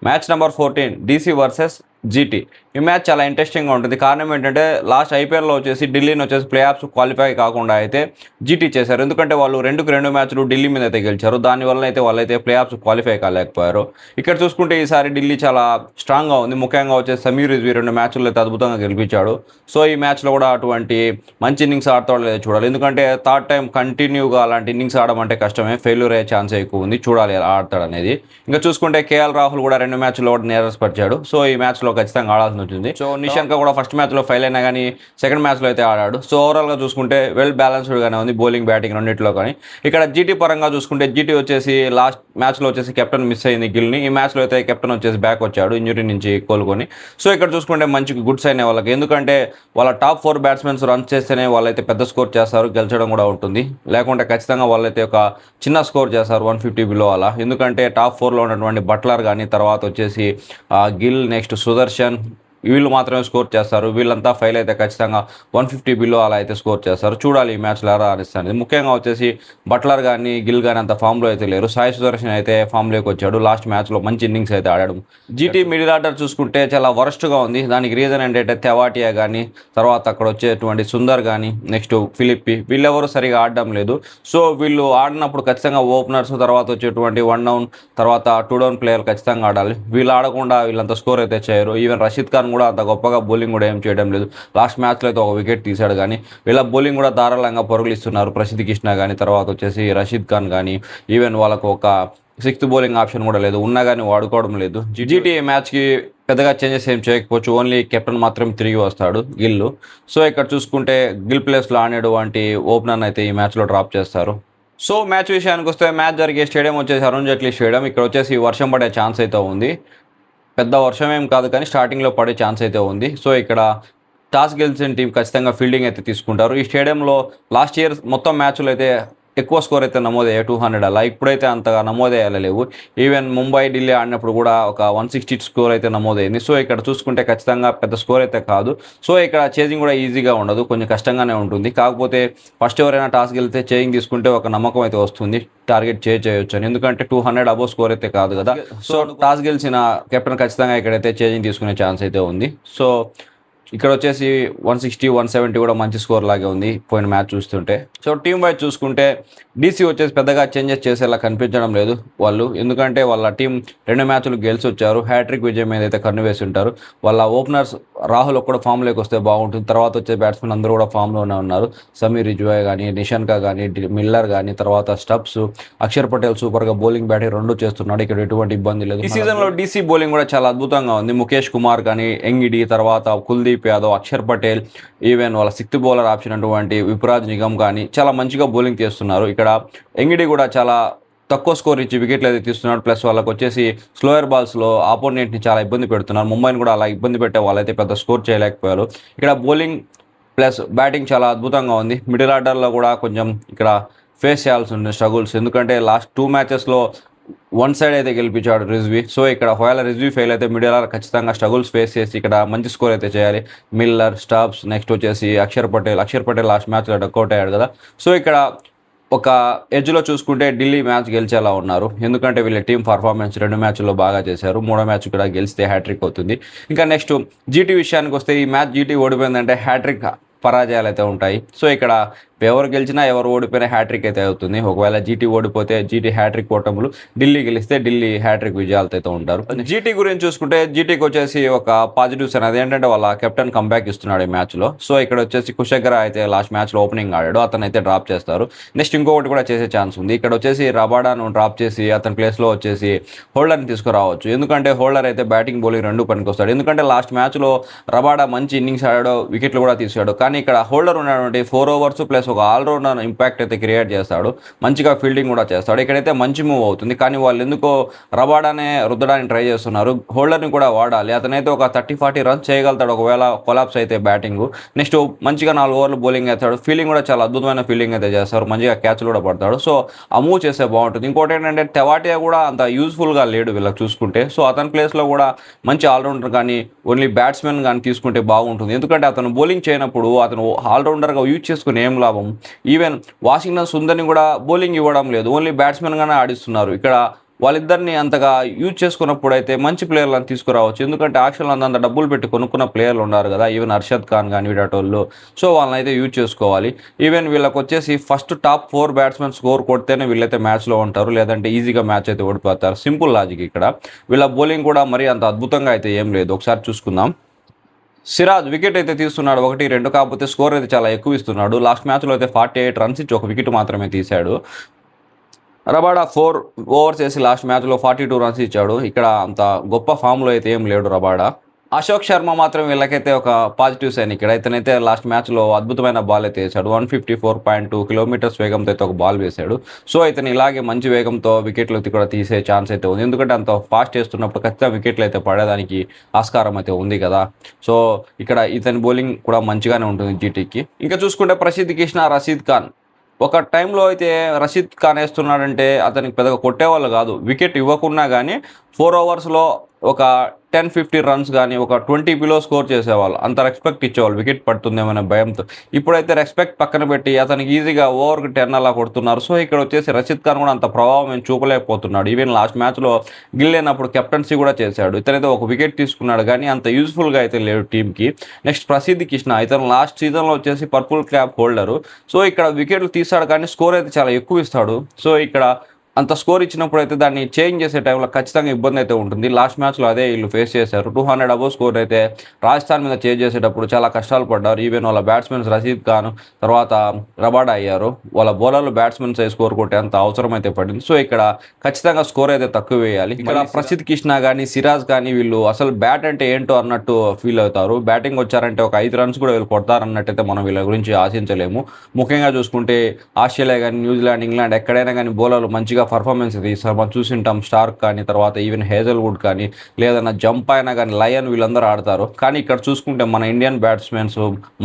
Match number 14 DC versus GT. ఈ match చాలా ఇంట్రెస్టింగ్గా ఉంటుంది. కారణం ఏంటంటే లాస్ట్ ఐపీఎల్లో వచ్చేసి ఢిల్లీని వచ్చేసి ప్లే ఆఫ్స్ క్వాలిఫై కాకుండా అయితే జీటీ చేశారు. ఎందుకంటే వాళ్ళు 2 మ్యాచ్లు ఢిల్లీ మీద అయితే గెలిచారు. దానివల్ల అయితే వాళ్ళైతే ప్లే ఆఫ్స్ క్వాలిఫై కాలేకపోయారు. ఇక్కడ చూసుకుంటే ఈసారి ఢిల్లీ చాలా స్ట్రాంగ్గా ఉంది. ముఖ్యంగా వచ్చేసి సమీర్ రిజ్వీ 2 మ్యాచ్లు అయితే అద్భుతంగా గెలిపించాడు. సో ఈ మ్యాచ్లో కూడా అటువంటి మంచి ఇన్నింగ్స్ ఆడతాడో లేదో చూడాలి. ఎందుకంటే థర్డ్ టైం కంటిన్యూగా అలాంటి ఇన్నింగ్స్ ఆడడం అంటే కష్టమే, ఫెయిల్యూర్ అయ్యే ఛాన్స్ ఎక్కువ ఉంది. చూడాలి ఎలా ఆడతాడు అనేది. ఇంకా చూసుకుంటే కేఎల్ రాహుల్ కూడా 2 మ్యాచ్లో నిరాశపరిచాడు. సో ఈ మ్యాచ్లో ఖచ్చితంగా ఆడాల్సి ఉంటుంది. సో నిషాంక కూడా ఫస్ట్ మ్యాచ్లో ఫెయిల్ అయినా కానీ సెకండ్ మ్యాచ్లో అయితే ఆడాడు. సో ఓవరాల్గా చూసుకుంటే వెల్ బ్యాలెన్స్డ్గానే ఉంది బౌలింగ్ బ్యాటింగ్ రెండింటిలో. కానీ ఇక్కడ జీటీ పరంగా చూసుకుంటే జీటీ వచ్చేసి లాస్ట్ మ్యాచ్లో వచ్చేసి కెప్టెన్ మిస్ అయింది గిల్ని. ఈ మ్యాచ్లో అయితే కెప్టెన్ వచ్చేసి బ్యాక్ వచ్చాడు ఇంజరీ నుంచి కోలుకొని. సో ఇక్కడ చూసుకుంటే మంచి గుడ్ సైన్ వాళ్ళకి. ఎందుకంటే వాళ్ళ టాప్ 4 బ్యాట్స్మెన్స్ రన్ చేస్తేనే వాళ్ళైతే పెద్ద స్కోర్ చేస్తారు, గెలిచడం కూడా ఉంటుంది. లేకుంటే ఖచ్చితంగా వాళ్ళైతే ఒక చిన్న స్కోర్ చేస్తారు 150 బిలో అలా. ఎందుకంటే టాప్ 4లో ఉన్నటువంటి బట్లర్ కానీ తర్వాత వచ్చేసి గిల్ నెక్స్ట్ సుదర్శన్ వీళ్ళు మాత్రమే స్కోర్ చేస్తారు. వీళ్ళంతా ఫెయిల్ అయితే ఖచ్చితంగా 150 బిలో అలా అయితే స్కోర్ చేస్తారు. చూడాలి ఈ మ్యాచ్లో ఎలా అనిస్తుంది. ముఖ్యంగా వచ్చేసి బట్లర్ కానీ గిల్ కానీ అంత ఫామ్లో అయితే లేరు. సాయి సుదర్శన్ అయితే ఫామ్లోకి వచ్చాడు. లాస్ట్ మ్యాచ్లో మంచి ఇన్నింగ్స్ అయితే ఆడాడు. జీటీ మిడిల్ ఆర్డర్ చూసుకుంటే చాలా వరస్ట్గా ఉంది. దానికి రీజన్ ఏంటంటే తెవాటియా కానీ తర్వాత అక్కడ వచ్చేటువంటి సుందర్ కానీ నెక్స్ట్ ఫిలిప్పి వీళ్ళెవరు సరిగా ఆడడం లేదు. సో వీళ్ళు ఆడినప్పుడు ఖచ్చితంగా ఓపెనర్స్ తర్వాత వచ్చేటువంటి 1 డౌన్ తర్వాత 2 డౌన్ ప్లేయర్ ఖచ్చితంగా ఆడాలి. వీళ్ళు ఆడకుండా వీళ్ళంతా స్కోర్ అయితే చేయరు. ఈవెన్ రషీద్ ఖాన్ కూడా అంత గొప్పగా బౌలింగ్ కూడా ఏం చేయడం లేదు. లాస్ట్ మ్యాచ్లో అయితే ఒక వికెట్ తీశాడు. కానీ వీళ్ళ బౌలింగ్ కూడా ధారాళంగా పరుగులు ఇస్తున్నారు. ప్రసిద్ధ్ కృష్ణ కానీ తర్వాత వచ్చేసి రషీద్ ఖాన్ కానీ ఈవెన్ వాళ్ళకు ఒక 6th బౌలింగ్ ఆప్షన్ కూడా లేదు, ఉన్నా కానీ వాడుకోవడం లేదు. జీటీ మ్యాచ్కి పెద్దగా చేంజెస్ ఏం చేయకపోవచ్చు. ఓన్లీ కెప్టెన్ మాత్రం తిరిగి వస్తాడు గిల్. సో ఇక్కడ చూసుకుంటే గిల్ ప్లేస్లో ఆడేటువంటి ఓపెనర్ అయితే ఈ మ్యాచ్లో డ్రాప్ చేస్తారు. సో మ్యాచ్ విషయానికి వస్తే మ్యాచ్ జరిగే స్టేడియం వచ్చేసి అరుణ్ జైట్లీ స్టేడియం. ఇక్కడ వచ్చేసి వర్షం పడే ఛాన్స్ అయితే ఉంది. పెద్ద వర్షం ఏం కాదు కానీ స్టార్టింగ్లో పడే ఛాన్స్ అయితే ఉంది. సో ఇక్కడ టాస్ గెలిచిన టీం ఖచ్చితంగా ఫీల్డింగ్ అయితే తీసుకుంటారు. ఈ స్టేడియంలో లాస్ట్ ఇయర్ మొత్తం మ్యాచ్లు అయితే ఎక్కువ స్కోర్ అయితే నమోదయ్యాయి 200 అలా. ఇప్పుడైతే అంతగా నమోదయ్యలేవు. ఈవెన్ ముంబై ఢిల్లీ ఆడినప్పుడు కూడా ఒక 160 స్కోర్ అయితే నమోదైంది. సో ఇక్కడ చూసుకుంటే ఖచ్చితంగా పెద్ద స్కోర్ అయితే కాదు. సో ఇక్కడ చేజింగ్ కూడా ఈజీగా ఉండదు, కొంచెం కష్టంగానే ఉంటుంది. కాకపోతే ఫస్ట్ ఎవరైనా టాస్ గెలిస్తే చేజింగ్ తీసుకుంటే ఒక నమ్మకం అయితే వస్తుంది, టార్గెట్ చేయొచ్చు అని. ఎందుకంటే 200 అబోవ్ స్కోర్ అయితే కాదు కదా. సో టాస్ గెలిచిన కెప్టెన్ ఖచ్చితంగా ఇక్కడైతే చేజింగ్ తీసుకునే ఛాన్స్ అయితే ఉంది. సో ఇక్కడ వచ్చేసి 160 170 కూడా మంచి స్కోర్ లాగే ఉంది పోయిన మ్యాచ్ చూస్తుంటే. సో టీం వైజ్ చూసుకుంటే డీసీ వచ్చేసి పెద్దగా చేంజెస్ చేసేలా కనిపించడం లేదు వాళ్ళు. ఎందుకంటే వాళ్ళ టీం 2 మ్యాచ్లు గెలిచి వచ్చారు. హ్యాట్రిక్ విజయం మీద అయితే కన్ను వేసి ఉంటారు. వాళ్ళ ఓపెనర్స్ రాహుల్ కూడా ఫామ్లోకి వస్తే బాగుంటుంది. తర్వాత వచ్చే బ్యాట్స్మెన్ అందరూ కూడా ఫామ్లోనే ఉన్నారు. సమీర్ రిజ్వీ కానీ నిషాంక కానీ మిల్లర్ కానీ తర్వాత స్టబ్స్ అక్షర్ పటేల్ సూపర్గా బౌలింగ్ బ్యాటింగ్ 2 చేస్తున్నాడు. ఇక్కడ ఎటువంటి ఇబ్బంది లేదు. ఈ సీజన్లో డీసీ బౌలింగ్ కూడా చాలా అద్భుతంగా ఉంది. ముఖేష్ కుమార్ కానీ ఎంగిడి తర్వాత కుల్దీప్ యాదవ్ అక్షర్ పటేల్ ఈవెన్ వాళ్ళ 6th బౌలర్ ఆప్షన్ అటువంటి విపురాజ్ నిగమ్ కానీ చాలా మంచిగా బౌలింగ్ చేస్తున్నారు. ఇక్కడ ఎంగిడి కూడా చాలా తక్కువ స్కోర్ ఇచ్చి వికెట్లు అయితే తీస్తున్నాడు. ప్లస్ వాళ్ళకి వచ్చేసి స్లోయర్ బాల్స్లో ఆపోనెంట్ని చాలా ఇబ్బంది పెడుతున్నారు. ముంబైని కూడా అలా ఇబ్బంది పెట్టే వాళ్ళైతే పెద్ద స్కోర్ చేయలేకపోయారు. ఇక్కడ బౌలింగ్ ప్లస్ బ్యాటింగ్ చాలా అద్భుతంగా ఉంది. మిడిల్ ఆర్డర్లో కూడా కొంచెం ఇక్కడ ఫేస్ చేయాల్సి ఉంది స్ట్రగుల్స్. ఎందుకంటే లాస్ట్ 2 మ్యాచెస్లో 1 సైడ్ అయితే గెలిపించాడు రిజ్వీ. సో ఇక్కడ ఒకవేళ రిజ్వీ ఫెయిల్ అయితే మిడిల్ ఆర్డర్ ఖచ్చితంగా స్ట్రగుల్స్ ఫేస్ చేసి ఇక్కడ మంచి స్కోర్ అయితే చేయాలి. మిల్లర్ స్టాబ్స్ నెక్స్ట్ వచ్చేసి అక్షర్ పటేల్ లాస్ట్ మ్యాచ్లో డక్అవుట్ అయ్యాడు కదా. సో ఇక్కడ ఒక ఎడ్జ్లో చూసుకుంటే ఢిల్లీ మ్యాచ్ గెలిచేలా ఉన్నారు. ఎందుకంటే వీళ్ళ టీం పర్ఫార్మెన్స్ 2 మ్యాచ్ల్లో బాగా చేశారు. 3వ మ్యాచ్ కూడా గెలిస్తే హ్యాట్రిక్ అవుతుంది. ఇంకా నెక్స్ట్ జీటీ విషయానికి వస్తే ఈ మ్యాచ్ జీటీ ఓడిపోయిందంటే హ్యాట్రిక్ పరాజయాలు అయితే ఉంటాయి. సో ఇక్కడ ఎవరు గెలిచినా ఎవరు ఓడిపోయినా హ్యాట్రిక్ అయితే అవుతుంది. ఒకవేళ జీటీ ఓడిపోతే జీటీ హ్యాట్రిక్ ఓటములు, ఢిల్లీ గెలిస్తే ఢిల్లీ హ్యాట్రిక్ విజయాలతో అయితే ఉంటారు. జీటీ గురించి చూసుకుంటే జీటీకి వచ్చేసి ఒక పాజిటివ్స్ అనేది ఏంటంటే వాళ్ళ కెప్టెన్ కంబ్యాక్ ఇస్తున్నాడు ఈ మ్యాచ్లో. సో ఇక్కడ వచ్చేసి కుషగ్గర అయితే లాస్ట్ మ్యాచ్లో ఓపెనింగ్ ఆడాడు, అతను అయితే డ్రాప్ చేస్తారు. నెక్స్ట్ ఇంకొకటి కూడా చేసే ఛాన్స్ ఉంది. ఇక్కడ వచ్చేసి రబాడాను డ్రాప్ చేసి అతని ప్లేస్లో వచ్చేసి హోల్డర్ని తీసుకురావచ్చు. ఎందుకంటే హోల్డర్ అయితే బ్యాటింగ్ బౌలింగ్ 2 పనికి వస్తాడు. ఎందుకంటే లాస్ట్ మ్యాచ్లో రబాడా మంచి ఇన్నింగ్స్ ఆడాడు, వికెట్లు కూడా తీసాడు. కానీ ఇక్కడ హోల్డర్ ఉన్నటువంటి 4 ఓవర్స్ ప్లస్ ఒక ఆల్రౌండర్ ఇంపాక్ట్ అయితే క్రియేట్ చేస్తాడు, మంచిగా ఫీల్డింగ్ కూడా చేస్తాడు. ఇక్కడైతే మంచి మూవ్ అవుతుంది. కానీ వాళ్ళు ఎందుకో రబాడానే రుద్దడానికి ట్రై చేస్తున్నారు. హోల్డర్ని కూడా వాడాలి. అతనైతే ఒక 30-40 రన్స్ చేయగలుగుతాడు ఒకవేళ కొలాప్స్ అయితే బ్యాటింగ్. నెక్స్ట్ మంచిగా 4 ఓవర్లు బౌలింగ్ వేస్తాడు. ఫీల్డింగ్ కూడా చాలా అద్భుతమైన ఫీల్డింగ్ అయితే చేస్తారు, మంచిగా క్యాచ్లు కూడా పడతాడు. సో ఆ మూవ్ చేస్తే బాగుంటుంది. ఇంకోటి ఏంటంటే తెవాటియా కూడా అంత యూజ్ఫుల్గా లేడు వీళ్ళకి చూసుకుంటే. సో అతని ప్లేస్లో కూడా మంచి ఆల్రౌండర్ కానీ ఓన్లీ బ్యాట్స్మెన్ కానీ తీసుకుంటే బాగుంటుంది. ఎందుకంటే అతను బౌలింగ్ చేయనప్పుడు అతను ఆల్రౌండర్గా యూజ్ చేసుకుని ఏం లాభం. ఈవెన్ వాషింగ్టన్ సుందర్ని కూడా బౌలింగ్ ఇవ్వడం లేదు, ఓన్లీ బ్యాట్స్మెన్గానే ఆడిస్తున్నారు. ఇక్కడ వాళ్ళిద్దరిని అంతగా యూజ్ చేసుకున్నప్పుడు అయితే మంచి ప్లేయర్లను తీసుకురావచ్చు. ఎందుకంటే ఆక్షన్‌లో అంతంత డబ్బులు పెట్టి కొనుక్కున్న ప్లేయర్లు ఉన్నారు గదా! ఈవెన్ హర్షద్ ఖాన్ గాని వీడటోళ్ళు. సో, వాళ్ళనైతే యూజ్ చేసుకోవాలి. ఈవెన్ వీళ్ళకొచ్చేసి ఫస్ట్ టాప్ 4 బ్యాట్స్‌మెన్ స్కోర్ కొడితేనే వీళ్ళైతే మ్యాచ్‌లో ఉంటారు. లేదంటే ఈజీగా మ్యాచ్ అయితే ఓడిపోతారు. సింపుల్ లాజిక్ ఇక్కడ. వీళ్ళ బౌలింగ్ కూడా మరీ అంత అద్భుతంగా అయితే ఏం లేదు. ఒకసారి చూసుకుందాం. సిరాజ్ వికెట్ అయితే తీస్తున్నాడు 1, 2 కాకపోతే స్కోర్ అయితే చాలా ఎక్కువ ఇస్తున్నాడు. లాస్ట్ మ్యాచ్‌లో అయితే 48 రన్స్ ఇచ్చి ఒక వికెట్ మాత్రమే తీశాడు. రబాడా 4 ఓవర్స్ ఏసి లాస్ట్ మ్యాచ్‌లో 42 రన్స్ ఇచ్చాడు. ఇక్కడ అంత గొప్ప ఫామ్‌లో అయితే ఏం లేడు రబాడా. అశోక్ శర్మ మాత్రం వీళ్ళకైతే ఒక పాజిటివ్ సైన్ ఇక్కడ. ఇతనైతే లాస్ట్ మ్యాచ్‌లో అద్భుతమైన బాల్ అయితే ఏసాడు. 154.2 కిలోమీటర్స్ వేగంతో అయితే ఒక బాల్ వేశాడు. సో, ఇతను ఇలాగే మంచి వేగంతో వికెట్లు కూడా తీసే ఛాన్స్ అయితే ఉంది. ఎందుకంటే అంత ఫాస్ట్ ఏస్తున్నప్పుడు ఖచ్చితంగా వికెట్లు అయితే పడేదానికి ఆస్కారం అయితే ఉంది కదా! సో, ఇక్కడ ఇతని బౌలింగ్ కూడా మంచిగానే ఉంటుంది జీటీకి. ఇంకా చూసుకుంటే ప్రసిద్ధ్ కృష్ణ, రషీద్ ఖాన్ ఒక టైంలో అయితే రషీద్ ఖాన్ ఏస్తున్నాడంటే అతనికి పెద్దగా కొట్టేవాళ్ళు గాదు. వికెట్ ఇవ్వకున్నా గానీ 4 ఓవర్స్‌లో ఒక 10, 15 రన్స్ గానీ, ఒక 20 బిలో స్కోర్ చేసేవాళ్ళు. అంత రెస్పెక్ట్ ఇచ్చేవాళ్ళు వికెట్ పడుతుందేమోనే భయంతో. ఇప్పుడైతే రెస్పెక్ట్ పక్కన పెట్టి అతనికి ఈజీగా ఓవర్‌కి 10 అలా కొడుతున్నారు. సో, ఇక్కడొచ్చేసి రషీద్ ఖాన్ కూడా అంత ప్రభావం ఏం చూపలేకపోతున్నాడు. ఈవెన్ లాస్ట్ మ్యాచ్‌లో గిల్ లేనప్పుడు కెప్టెన్సీ కూడా చేశాడు. ఇతనైతే ఒక వికెట్ తీసుకున్నాడు గానీ అంత యూజ్‌ఫుల్‌గా అయితే లేడు టీమ్‌కి. నెక్స్ట్ ప్రసిద్ధ్ కృష్ణ ఇతను లాస్ట్ సీజన్‌లో వచ్చేసి పర్పుల్ క్యాప్ హోల్డరు. సో, ఇక్కడ వికెట్లు తీస్తాడు కానీ స్కోర్ అయితే చాలా ఎక్కువ ఇస్తాడు. సో, ఇక్కడ అంత స్కోర్ ఇచ్చినప్పుడైతే దాన్ని చేంజ్ చేసే టైంలో ఖచ్చితంగా ఇబ్బంది అయితే ఉంటుంది. లాస్ట్ మ్యాచ్‌లో అదే వీళ్ళు ఫేస్ చేశారు. 200 అబోవ్ స్కోర్ అయితే రాజస్థాన్ మీద చేజ్ చేసేటప్పుడు చాలా కష్టాలు పడ్డారు. ఈవెన్ వాళ్ళ బ్యాట్స్‌మెన్స్ రషీద్ ఖాన్, తర్వాత రబాడా అయ్యారు. వాళ్ళ బౌలర్లు బ్యాట్స్‌మెన్స్ స్కోర్ కొట్టేంత అవసరం అయితే పడింది. సో, ఇక్కడ ఖచ్చితంగా స్కోర్ అయితే తక్కువ వేయాలి. ఇక్కడ ప్రసిద్ధ్ కృష్ణ గానీ, సిరాజ్ కానీ వీళ్ళు అసలు బ్యాట్ అంటే ఏంటో అన్నట్టు ఫీల్ అవుతారు. బ్యాటింగ్ వచ్చారంటే ఒక 5 రన్స్ కూడా వీళ్ళు కొడతారన్నట్టయితే మనం వీళ్ళ గురించి ఆశించలేము. ముఖ్యంగా చూసుకుంటే ఆస్ట్రేలియా గానీ, న్యూజిలాండ్, ఇంగ్లాండ్ ఎక్కడైనా గానీ బౌలర్లు మంచిగా పర్ఫార్మెన్స్ అయితే ఇస్తారు. మనం చూసింటాం స్టార్క్ కానీ, తర్వాత ఈవెన్ హేజల్‌వుడ్ కానీ, లేదన్నా జంప్ అయినా కానీ లయన్ వీళ్ళందరూ ఆడతారు. కానీ ఇక్కడ చూసుకుంటే మన ఇండియన్ బ్యాట్స్‌మెన్స్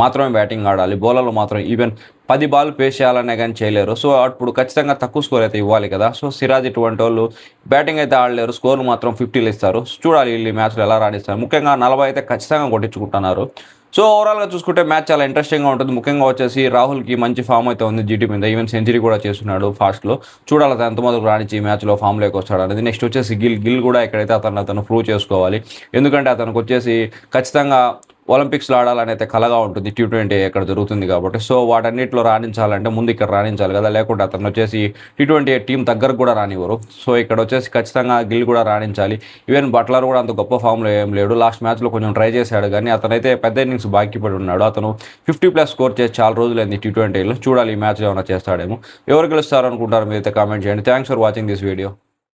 మాత్రమే బ్యాటింగ్ ఆడాలి. బౌలర్లు మాత్రం ఈవెన్ 10 బాల్ పేస్ చేయాలనే గానీ చేయలేరు. సో, అప్పుడు ఖచ్చితంగా తక్కువ స్కోర్ అయితే ఇవ్వాలి కదా! సో, సిరాజ్ ఇటువంటోళ్ళు బ్యాటింగ్ అయితే ఆడలేరు. స్కోర్‌లు మాత్రం 50లు ఇస్తారు. చూడాలి వీళ్ళు ఈ మ్యాచ్‌లో ఎలా రాణిస్తారు. ముఖ్యంగా 40 అయితే ఖచ్చితంగా కొట్టించుకుంటున్నారు. సో, ఓవరాల్‌గా చూసుకుంటే మ్యాచ్ చాలా ఇంట్రెస్టింగ్‌గా ఉంటుంది. ముఖ్యంగా వచ్చేసి రాహుల్‌కి మంచి ఫామ్ అయితే ఉంది జీటీ మీద. ఈవెన్ సెంచరీ కూడా చేస్తున్నాడు ఫాస్ట్‌లో. చూడాలి అతను ఎంతమందికి రాణించి ఈ మ్యాచ్‌లో ఫామ్‌లోకి వస్తాడనేది. నెక్స్ట్ వచ్చేసి గిల్ కూడా ఎక్కడైతే అతను ప్రూవ్ చేసుకోవాలి. ఎందుకంటే అతనికొచ్చేసి ఖచ్చితంగా ఒలింపిక్స్‌లో ఆడాలని అయితే కలగా ఉంటుంది. టీ20 ఇక్కడ జరుగుతుంది కాబట్టి. సో, వాటన్నిటిలో రాణించాలంటే ముందు ఇక్కడ రాణించాలి కదా! లేకుంటే అతనొచ్చేసి టీ20 టీమ్ దగ్గరకు కూడా రానివ్వరు. సో, ఇక్కడొచ్చేసి ఖచ్చితంగా గిల్ కూడా రాణించాలి. ఈవెన్ బట్లర్ కూడా అంత గొప్ప ఫామ్‌లో ఏం లేడు. లాస్ట్ మ్యాచ్‌లో కొంచెం ట్రై చేశాడు గానీ అతనైతే పెద్ద ఇన్నింగ్స్ బాకీ పడి ఉన్నాడు. అతను 50+ స్కోర్ చేసి చాలా రోజులైంది టీ20లో. చూడాలి ఈ మ్యాచ్‌లో ఏమైనా చేస్తాడేమో. ఎవరు గెలుస్తారనుకుంటారో మీరైతే కామెంట్ చేయండి. Thanks for watching this video.